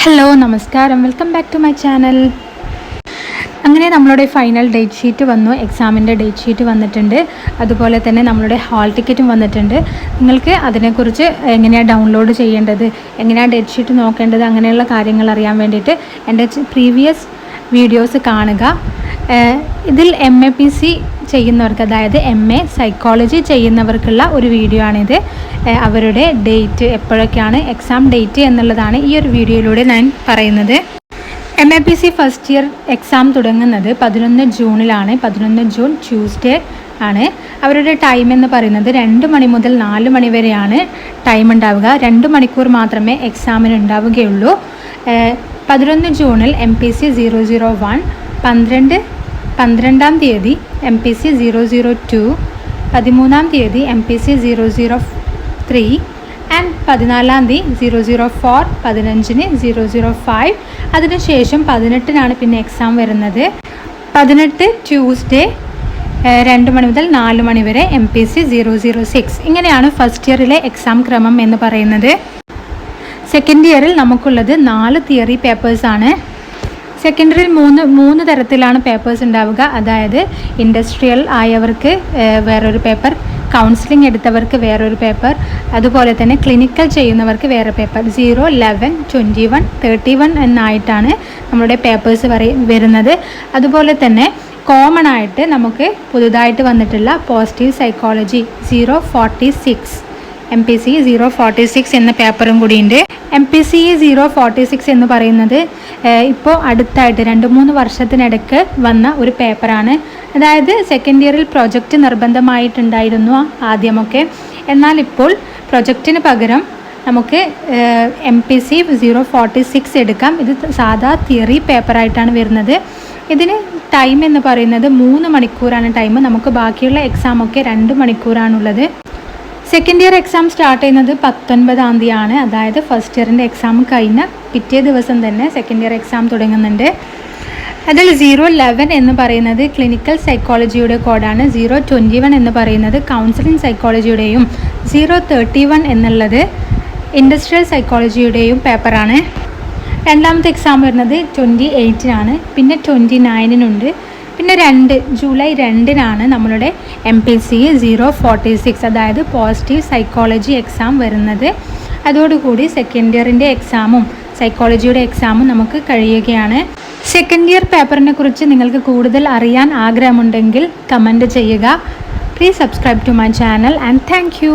Hello നമസ്കാരം, welcome back to my channel. അങ്ങനെ നമ്മളുടെ ഫൈനൽ ഡേറ്റ് ഷീറ്റ് വന്നു, എക്സാമിൻ്റെ ഡേറ്റ് ഷീറ്റ് വന്നിട്ടുണ്ട്. അതുപോലെ തന്നെ നമ്മളുടെ ഹാൾ ടിക്കറ്റും വന്നിട്ടുണ്ട്. നിങ്ങൾക്ക് അതിനെക്കുറിച്ച് എങ്ങനെയാണ് ഡൗൺലോഡ് ചെയ്യേണ്ടത്, എങ്ങനെയാണ് ഡേറ്റ് ഷീറ്റ് നോക്കേണ്ടത്, അങ്ങനെയുള്ള കാര്യങ്ങൾ അറിയാൻ വേണ്ടിയിട്ട് എൻ്റെ പ്രീവിയസ് വീഡിയോസ് കാണുക. ഇതിൽ MAPC ചെയ്യുന്നവർക്ക്, അതായത് MA സൈക്കോളജി ചെയ്യുന്നവർക്കുള്ള ഒരു വീഡിയോ ആണിത്. അവരുടെ ഡേറ്റ് എപ്പോഴൊക്കെയാണ് എക്സാം ഡേറ്റ് എന്നുള്ളതാണ് ഈ ഒരു വീഡിയോയിലൂടെ ഞാൻ പറയുന്നത്. MAPC ഫസ്റ്റ് ഇയർ എക്സാം തുടങ്ങുന്നത് 11 ജൂണിലാണ്. 11 ജൂൺ ട്യൂസ്ഡേ ആണ്. അവരുടെ ടൈം എന്ന് പറയുന്നത് 2 മണി മുതൽ 4 മണി വരെയാണ് ടൈം ഉണ്ടാവുക. 2 മണിക്കൂർ മാത്രമേ എക്സാമിന് ഉണ്ടാവുകയുള്ളൂ. 11 ജൂണിൽ MPC 001, 12-ാം തീയതി MPC 002, 13-ാം തീയതി MPC 003 ആൻഡ് 14-ാം തീയതി 004, 15-ന് 005. അതിനുശേഷം 18-നാണ് പിന്നെ എക്സാം വരുന്നത്. 18 ട്യൂസ്ഡേ 2 മണി മുതൽ 4 മണി വരെ MPC 006. ഇങ്ങനെയാണ് ഫസ്റ്റ് ഇയറിലെ എക്സാം ക്രമം എന്ന് പറയുന്നത്. സെക്കൻഡ് ഇയറിൽ നമുക്കുള്ളത് 4 തിയറി പേപ്പേഴ്സാണ്. സെക്കൻഡറിയിൽ മൂന്ന് തരത്തിലാണ് പേപ്പേഴ്സ് ഉണ്ടാവുക. അതായത് ഇൻഡസ്ട്രിയൽ ആയവർക്ക് വേറൊരു പേപ്പർ, കൗൺസിലിംഗ് എടുത്തവർക്ക് വേറൊരു പേപ്പർ, അതുപോലെ തന്നെ ക്ലിനിക്കൽ ചെയ്യുന്നവർക്ക് വേറെ പേപ്പർ. 0, 11, 21, 31 എന്നായിട്ടാണ് നമ്മുടെ പേപ്പേഴ്സ് വരുന്നത്. അതുപോലെ തന്നെ കോമൺ ആയിട്ട് നമുക്ക് പുതുതായിട്ട് വന്നിട്ടുള്ള പോസിറ്റീവ് സൈക്കോളജി 046, MPC 046 എന്ന പേപ്പറും കൂടിയുണ്ട്. MPC 046 എന്ന് പറയുന്നത് ഇപ്പോൾ അടുത്തായിട്ട് 2-3 വർഷത്തിനിടയ്ക്ക് വന്ന ഒരു പേപ്പറാണ്. അതായത് സെക്കൻഡ് ഇയറിൽ പ്രൊജക്റ്റ് നിർബന്ധമായിട്ടുണ്ടായിരുന്നു ആദ്യമൊക്കെ. എന്നാൽ ഇപ്പോൾ പ്രൊജക്റ്റിന് പകരം നമുക്ക് MPC 046 എടുക്കാം. ഇത് സാധാ തിയറി പേപ്പറായിട്ടാണ് വരുന്നത്. ഇതിന് ടൈം എന്ന് പറയുന്നത് 3 മണിക്കൂറാണ് ടൈം. നമുക്ക് ബാക്കിയുള്ള എക്സാമൊക്കെ 2 മണിക്കൂറാണുള്ളത്. സെക്കൻഡ് ഇയർ എക്സാം സ്റ്റാർട്ട് ചെയ്യുന്നത് 19-ാം തീയതിയാണ്. അതായത് ഫസ്റ്റ് ഇയറിൻ്റെ എക്സാം കഴിഞ്ഞ പിറ്റേ ദിവസം തന്നെ സെക്കൻഡ് ഇയർ എക്സാം തുടങ്ങുന്നുണ്ട്. അതിൽ 011 എന്ന് പറയുന്നത് ക്ലിനിക്കൽ സൈക്കോളജിയുടെ കോഡാണ്. 021 എന്ന് പറയുന്നത് കൗൺസിലിംഗ് സൈക്കോളജിയുടെയും 031 എന്നുള്ളത് ഇൻഡസ്ട്രിയൽ സൈക്കോളജിയുടെയും പേപ്പറാണ്. രണ്ടാമത്തെ എക്സാം വരുന്നത് 28-നാണ്. പിന്നെ 29-നുണ്ട്. പിന്നെ ജൂലൈ 2-നാണ് നമ്മളുടെ MPC 046, അതായത് പോസിറ്റീവ് സൈക്കോളജി എക്സാം വരുന്നത്. അതോടുകൂടി സെക്കൻഡ് ഇയറിൻ്റെ എക്സാമും സൈക്കോളജിയുടെ എക്സാമും നമുക്ക് കഴിയുകയാണ്. സെക്കൻഡ് ഇയർ പേപ്പറിനെ കുറിച്ച് നിങ്ങൾക്ക് കൂടുതൽ അറിയാൻ ആഗ്രഹമുണ്ടെങ്കിൽ കമൻറ്റ് ചെയ്യുക. Please subscribe to my channel and thank U.